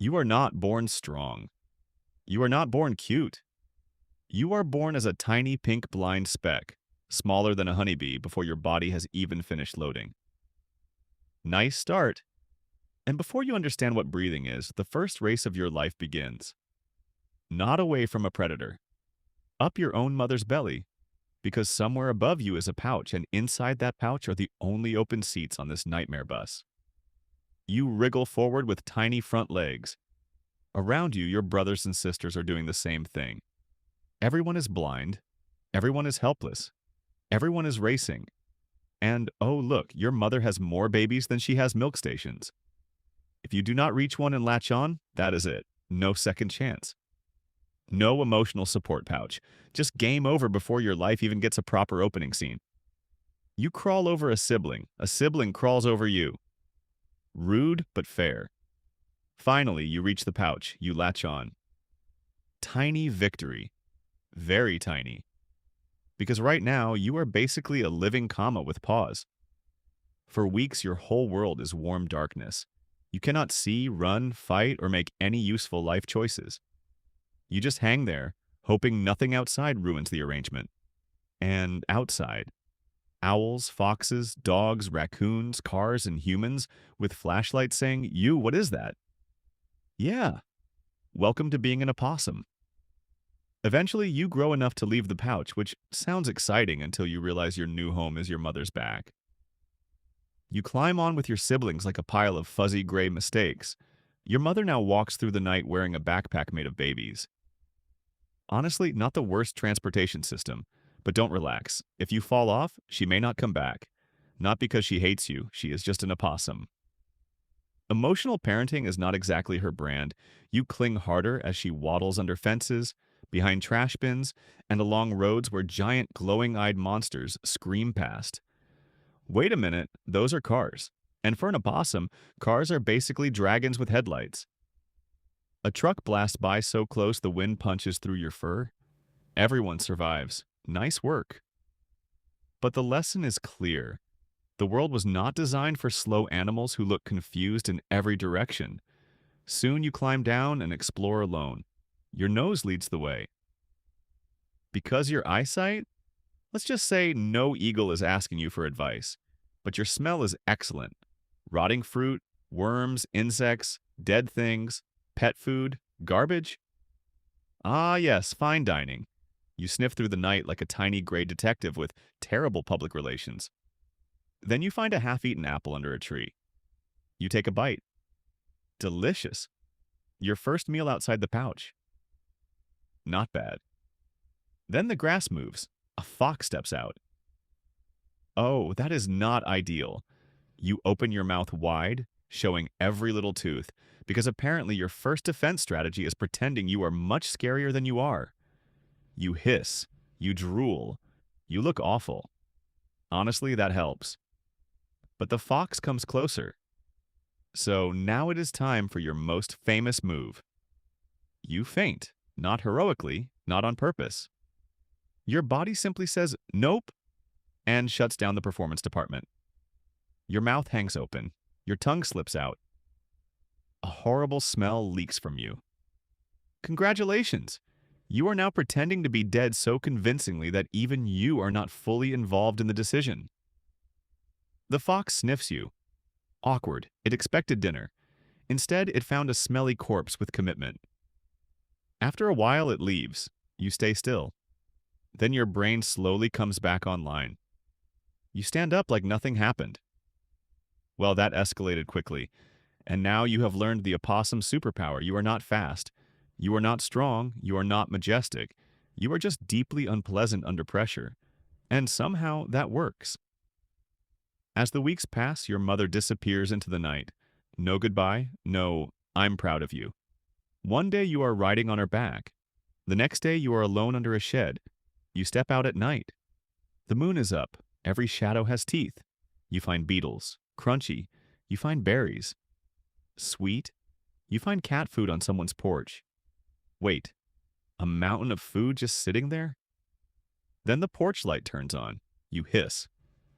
You are not born strong. You are not born cute. You are born as a tiny pink blind speck, smaller than a honeybee before your body has even finished loading. Nice start. And before you understand what breathing is, the first race of your life begins. Not away from a predator, up your own mother's belly, because somewhere above you is a pouch, and inside that pouch are the only open seats on this nightmare bus. You wriggle forward with tiny front legs. Around you, your brothers and sisters are doing the same thing. Everyone is blind. Everyone is helpless. Everyone is racing. And, oh look, your mother has more babies than she has milk stations. If you do not reach one and latch on, that is it. No second chance. No emotional support pouch. Just game over before your life even gets a proper opening scene. You crawl over a sibling crawls over you. Rude but fair. Finally, you reach the pouch, you latch on. Tiny victory. Very tiny. Because right now, you are basically a living comma with pause. For weeks, your whole world is warm darkness. You cannot see, run, fight, or make any useful life choices. You just hang there, hoping nothing outside ruins the arrangement. And outside, owls, foxes, dogs, raccoons, cars, and humans with flashlights saying, "You, what is that?" Yeah, welcome to being an opossum. Eventually, you grow enough to leave the pouch, which sounds exciting until you realize your new home is your mother's back. You climb on with your siblings like a pile of fuzzy gray mistakes. Your mother now walks through the night wearing a backpack made of babies. Honestly, not the worst transportation system, but don't relax. If you fall off, she may not come back. Not because she hates you, she is just an opossum. Emotional parenting is not exactly her brand. You cling harder as she waddles under fences, behind trash bins, and along roads where giant glowing-eyed monsters scream past. Wait a minute, those are cars. And for an opossum, cars are basically dragons with headlights. A truck blasts by so close the wind punches through your fur. Everyone survives. Nice work. But the lesson is clear. The world was not designed for slow animals who look confused in every direction. Soon you climb down and explore alone. Your nose leads the way. Because your eyesight? Let's just say no eagle is asking you for advice. But your smell is excellent. Rotting fruit, worms, insects, dead things, pet food, garbage? Ah, yes, fine dining. You sniff through the night like a tiny gray detective with terrible public relations. Then you find a half-eaten apple under a tree. You take a bite. Delicious. Your first meal outside the pouch. Not bad. Then the grass moves. A fox steps out. Oh, that is not ideal. You open your mouth wide, showing every little tooth, because apparently your first defense strategy is pretending you are much scarier than you are. You hiss, you drool, you look awful. Honestly, that helps. But the fox comes closer. So now it is time for your most famous move. You faint, not heroically, not on purpose. Your body simply says, "Nope," and shuts down the performance department. Your mouth hangs open. Your tongue slips out. A horrible smell leaks from you. Congratulations! You are now pretending to be dead so convincingly that even you are not fully involved in the decision. The fox sniffs you. Awkward. It expected dinner. Instead, it found a smelly corpse with commitment. After a while, it leaves. You stay still. Then your brain slowly comes back online. You stand up like nothing happened. Well, that escalated quickly. And now you have learned the opossum superpower. You are not fast. You are not strong. You are not majestic. You are just deeply unpleasant under pressure. And somehow that works. As the weeks pass, your mother disappears into the night. No goodbye, no, "I'm proud of you." One day you are riding on her back. The next day you are alone under a shed. You step out at night. The moon is up. Every shadow has teeth. You find beetles. Crunchy. You find berries. Sweet. You find cat food on someone's porch. Wait, a mountain of food just sitting there? Then the porch light turns on. You hiss.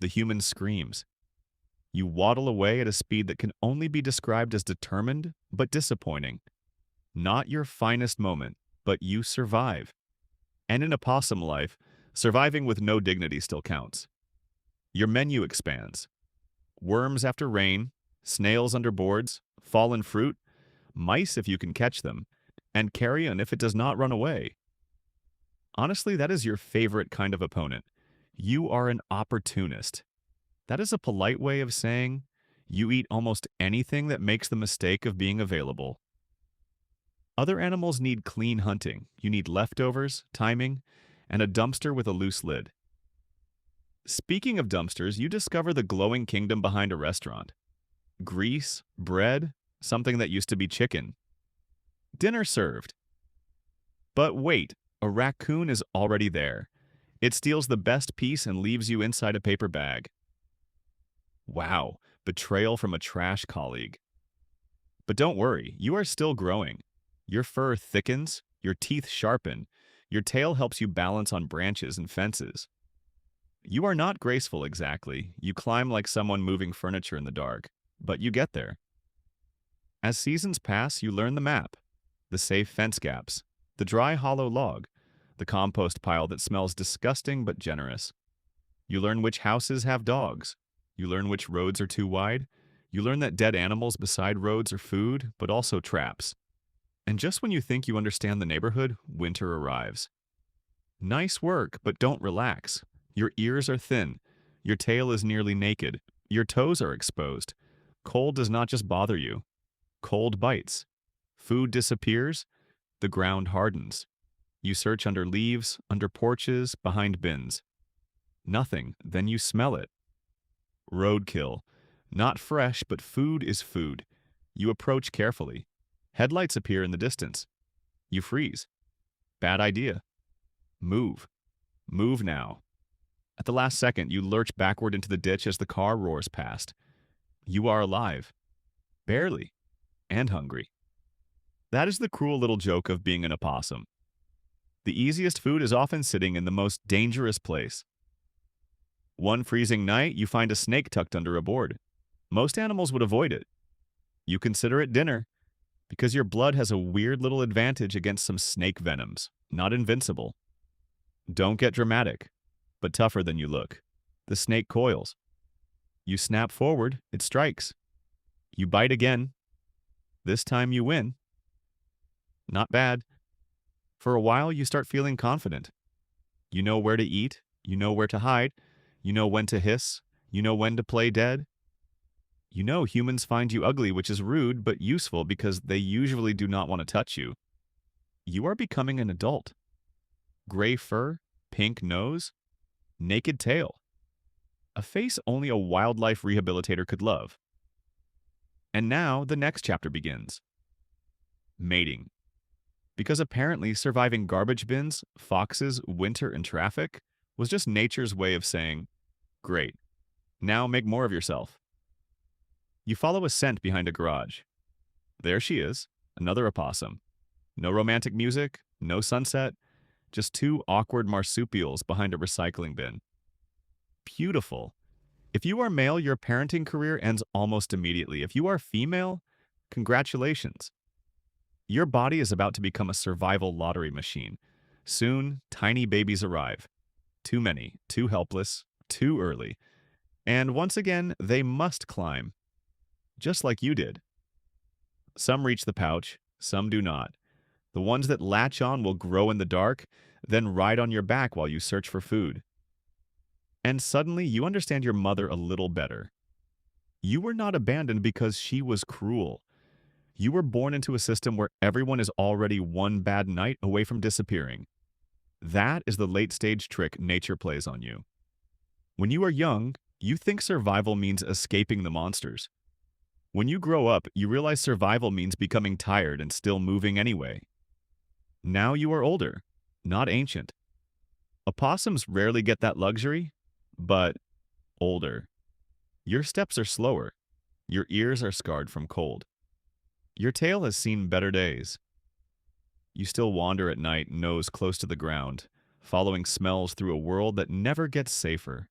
The human screams. You waddle away at a speed that can only be described as determined but disappointing. Not your finest moment, but you survive. And in opossum life, surviving with no dignity still counts. Your menu expands. Worms after rain, snails under boards, fallen fruit, mice if you can catch them, and carrion if it does not run away. Honestly, that is your favorite kind of opponent. You are an opportunist. That is a polite way of saying you eat almost anything that makes the mistake of being available. Other animals need clean hunting. You need leftovers, timing, and a dumpster with a loose lid. Speaking of dumpsters, you discover the glowing kingdom behind a restaurant. Grease, bread, something that used to be chicken. Dinner served. But wait, a raccoon is already there. It steals the best piece and leaves you inside a paper bag. Wow, betrayal from a trash colleague. But don't worry, you are still growing. Your fur thickens, your teeth sharpen, your tail helps you balance on branches and fences. You are not graceful exactly. You climb like someone moving furniture in the dark, but you get there. As seasons pass, you learn the map, the safe fence gaps, the dry hollow log, the compost pile that smells disgusting but generous. You learn which houses have dogs. You learn which roads are too wide. You learn that dead animals beside roads are food, but also traps. And just when you think you understand the neighborhood, winter arrives. Nice work, but don't relax. Your ears are thin. Your tail is nearly naked. Your toes are exposed. Cold does not just bother you. Cold bites. Food disappears. The ground hardens. You search under leaves, under porches, behind bins. Nothing. Then you smell it. Roadkill. Not fresh, but food is food. You approach carefully. Headlights appear in the distance. You freeze. Bad idea. Move. Move now. At the last second, you lurch backward into the ditch as the car roars past. You are alive. Barely. And hungry. That is the cruel little joke of being an opossum. The easiest food is often sitting in the most dangerous place. One freezing night, you find a snake tucked under a board. Most animals would avoid it. You consider it dinner, because your blood has a weird little advantage against some snake venoms, not invincible. Don't get dramatic, but tougher than you look. The snake coils. You snap forward, it strikes. You bite again. This time you win. Not bad. For a while, you start feeling confident. You know where to eat, you know where to hide, you know when to hiss, you know when to play dead. You know humans find you ugly, which is rude but useful because they usually do not want to touch you. You are becoming an adult. Gray fur, pink nose, naked tail. A face only a wildlife rehabilitator could love. And now the next chapter begins. Mating. Because apparently surviving garbage bins, foxes, winter, and traffic was just nature's way of saying, great, now make more of yourself. You follow a scent behind a garage. There she is, another opossum. No romantic music, no sunset, just two awkward marsupials behind a recycling bin. Beautiful. If you are male, your parenting career ends almost immediately. If you are female, congratulations. Your body is about to become a survival lottery machine. Soon, tiny babies arrive. Too many, too helpless, too early. And once again, they must climb. Just like you did. Some reach the pouch, some do not. The ones that latch on will grow in the dark, then ride on your back while you search for food. And suddenly, you understand your mother a little better. You were not abandoned because she was cruel. You were born into a system where everyone is already one bad night away from disappearing. That is the late-stage trick nature plays on you. When you are young, you think survival means escaping the monsters. When you grow up, you realize survival means becoming tired and still moving anyway. Now you are older, not ancient. Opossums rarely get that luxury, but older. Your steps are slower. Your ears are scarred from cold. Your tail has seen better days. You still wander at night, nose close to the ground, following smells through a world that never gets safer.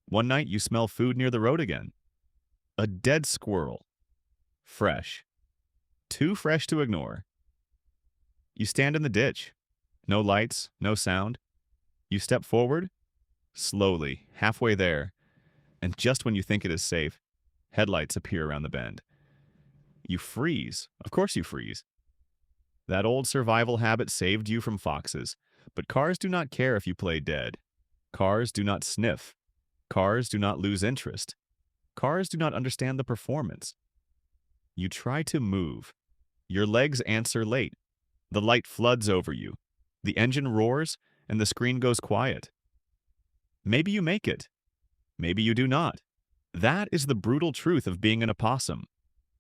One night you smell food near the road again. A dead squirrel. Fresh. Too fresh to ignore. You stand in the ditch. No lights, no sound. You step forward, slowly, halfway there, and just when you think it is safe, headlights appear around the bend. You freeze. Of course you freeze. That old survival habit saved you from foxes, but cars do not care if you play dead. Cars do not sniff. Cars do not lose interest. Cars do not understand the performance. You try to move. Your legs answer late. The light floods over you. The engine roars, and the screen goes quiet. Maybe you make it. Maybe you do not. That is the brutal truth of being an opossum.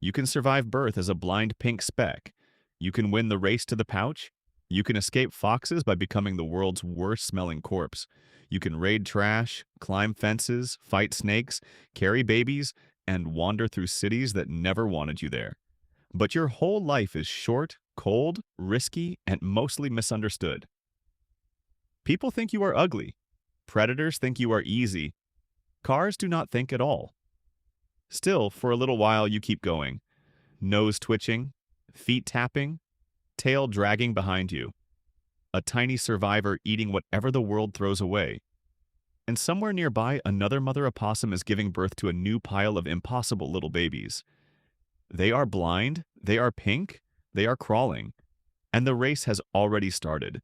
You can survive birth as a blind pink speck. You can win the race to the pouch. You can escape foxes by becoming the world's worst-smelling corpse. You can raid trash, climb fences, fight snakes, carry babies, and wander through cities that never wanted you there. But your whole life is short, cold, risky, and mostly misunderstood. People think you are ugly. Predators think you are easy. Cars do not think at all. Still, for a little while you keep going. Nose twitching, feet tapping, tail dragging behind you. A tiny survivor eating whatever the world throws away. And somewhere nearby, another mother opossum is giving birth to a new pile of impossible little babies. They are blind, they are pink, they are crawling, and the race has already started.